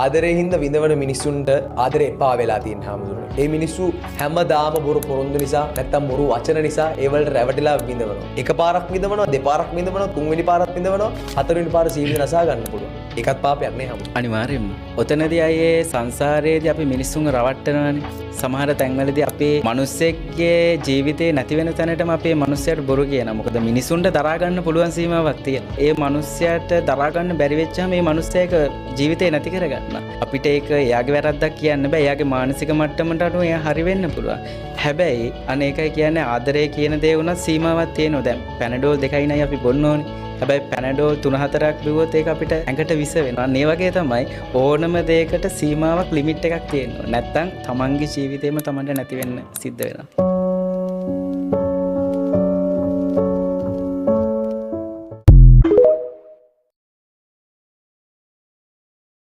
ආදරේ හින්දා විඳවන මිනිස්සුන්ට ආදරේ එපා වෙලා තියෙන හැමෝටම. ඒ මිනිස්සු හැමදාම බොරු පොරොන්දු නිසා නැත්තම් බොරු වචන නිසා ඒ වලට රැවටිලා විඳවනවා. එකපාරක් විඳවනවා, දෙපාරක් විඳවනවා, තුන්වෙනි පාරක් විඳවනවා, හතරවෙනි පාර ජීවිත නසා ගන්න පුළුවන්. ඒකත් පාපයක් නේ හැමෝටම. අනිවාර්යෙන්ම. ඔතනදී අය සංසාරයේදී අපි මිනිස්සුන්ව රවට්ටනවානේ. සමහර තැන්වලදී අපේ මිනිස්සෙක්ගේ ජීවිතේ නැති වෙන තැනටම අපේ මිනිස්සයාට බොරු කියනවා. මොකද මිනිසුන්ට දරා ගන්න පුළුවන් සීමාවක් තියෙනවා. ඒ මිනිස්සයාට දරා ගන්න බැරි වෙච්චාම මේ මිනිස්සයාක ජීවිතේ නැති කරගන්න. අපිට ඒක එයාගේ වැරද්දක් කියන්න බෑ. එයාගේ මානසික මට්ටමට අනුව එයා හරි වෙන්න පුළුවන්. හැබැයි අනේකයි කියන්නේ ආදරය කියන දේ උනත් සීමාවක් තියෙනවා. දැන් පැනඩෝල් 2යි අපි බොන්න ඕනේ. හැබැයි පැනඩෝල් 3-4ක් බිව්වොත් ඒක අපිට ඇඟට විස වෙනවා. ඒ වගේ තමයි ඕනම දෙයකට සීමාවක් ලිමිට් එකක් තියෙනවා. නැත්තම් තමන්ගේ ජීවිතේම තමන්ට නැති වෙන්න සිද්ධ වෙනවා.